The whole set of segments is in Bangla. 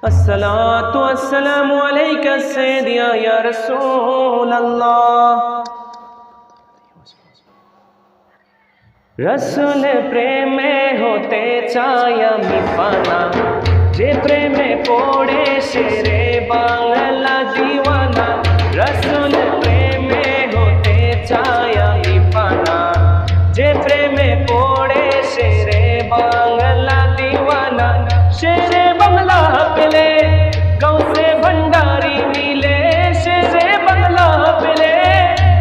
अस्सलातु वस्सलामु अलैका सय्यदिया या रसूल अल्लाह। रसूल प्रेमे होते चाय আমি পানা, যে প্রেমে পড়ে সে রে বাংলা দিওয়ানা। রসুল প্রেমে হতে চায় আমি পানা, যে প্রেমে পড়ে সে রে বাংলা দিওয়ানা। শেরে বাংলা পেলে গৌসে ভণ্ডারি মিলে, শেরে বাংলা পেলে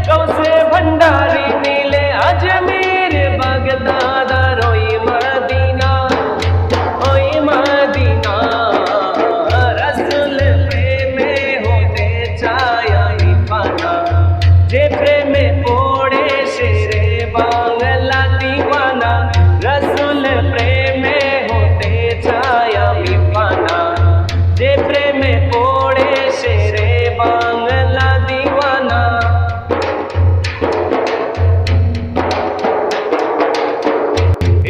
গৌসে ভণ্ডারি মিলে। আজমির বাগদাদ আর ওই মদিনা, ওই মদিনা। রসুল প্রেমে হতে চায় আমি পানা, যে প্রেমে পড়ে সে রে বাংলা দিওয়ানা। রসুল প্রেমে হতে চায় আমি পানা, যে প্রেমে পড়ে সে রে বাংলা দিওয়ানা।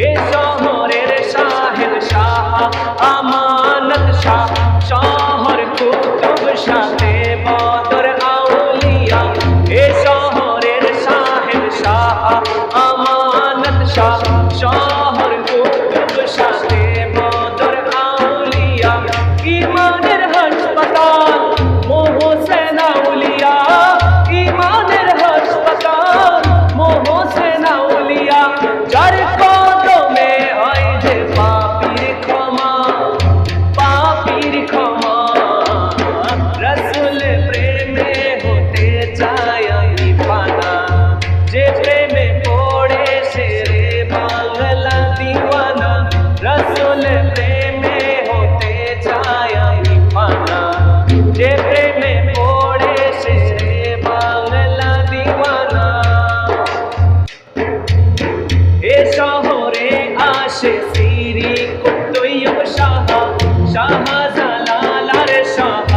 এ শহরের শাহের শাহ আমানত শাহ, শহর কুতুব শাহে বদর আউলিয়া। এ শহরের শাহের শাহ আমানত শাহ, শহর কুতুব শাহে বদর আউলিয়া। ইমানের হাসপাতাল মোহসেন আউলিয়া, ইমানের হাসপাতাল মোহসেন আউলিয়া। যার কদমে হয় যে পাপীর ক্ষমা, পাপীর ক্ষমা। রসুল প্রেমে হতে চায় আমি পানা, যে প্রেমে পড়ে সে রে বাংলা দিওয়ানা। রসুল প্রেমে হতে চায় আমি পানা, যে প্রেমে পড়ে সে রে বাংলা দিওয়ানা। এ শহরে আসে সিরি কুতুব শাহ, শাহজালাল আর শাহ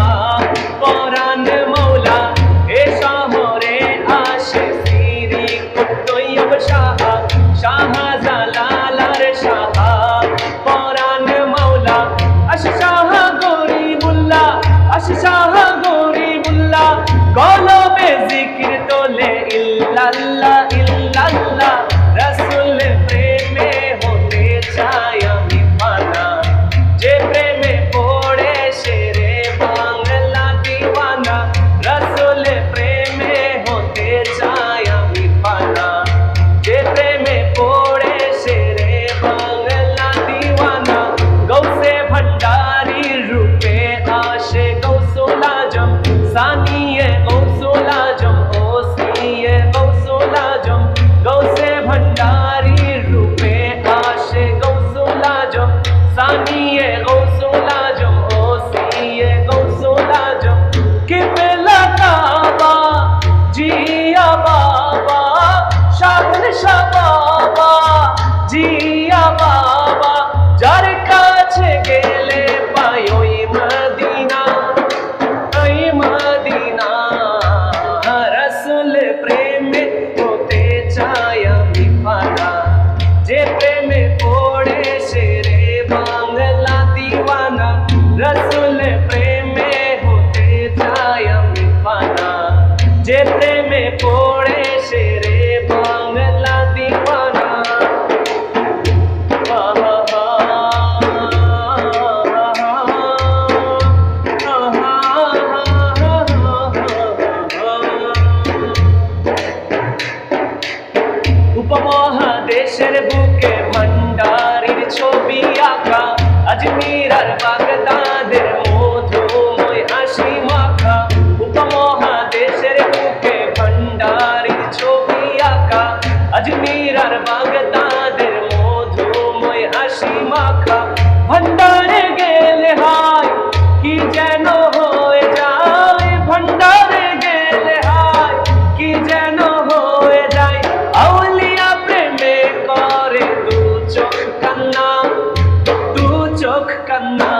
পরাণ মৌলা। এ শহরে আসে সিরি কুতুব শাহ, শাহজালাল আর শাহ পরাণ মৌলা। আশ শাহ গরিবুল্লাহ, আশ শাহ গরিবুল্লাহ। কলবে জিকির তোলে ইল্লাল্লাহ ইল্লাল্লাহ। রসুল প্রেমে হতে চায় আমি পানা, যে প্রেমে পড়ে সে রে বাংলা দিওয়ানা। রসুল প্রেমে হতে চায় আমি পানা, যে প্রেমে পড়ে সে রে বাংলা দিওয়ানা। গৌসে ভণ্ডারির রূপে আসে গৌসুল আজম, সানিয়ে গৌসুল আজম, ওসিয়ে গৌসুল আজম। গৌসে ভণ্ডারির রূপে আসে গৌসুল আজম, সানিয়ে গৌসুল আজম, ওসিয়ে গৌসুল আজম। কিবলা কাবা জিয়া বাবা, শাহের শাহ বাবা জিয়া বাবা। যার কাছে গেলে পাই ওই মদিনা, ওই মদিনা। রসুল প্রেমে হতে চায় আমি পানা, যে প্রেমে পড়ে সে রে বাংলা দিওয়ানা। রসুল প্রেমে হতে চায় আমি পানা, যে প্রেমে পড়ে সে রে বাংলা দিওয়ানা। উপমহাদেশের বুকে ভণ্ডারির ছবি আঁকা, আজমির আর বাগদাদের মধুময় হাসি মাখা। উপমহাদেশের বুকে ভণ্ডারির ছবি আঁকা, আজমির আর বাগদাদের মধুময় হাসি মাখা। ভণ্ডারে গেলে হয় কি যেন হয়ে যায়, ভণ্ডারে গেলে হয় কি যেন হয়ে যায়। আউলিয়া প্রেমে করে দু চোখ কান্না, দু চোখ কান্না।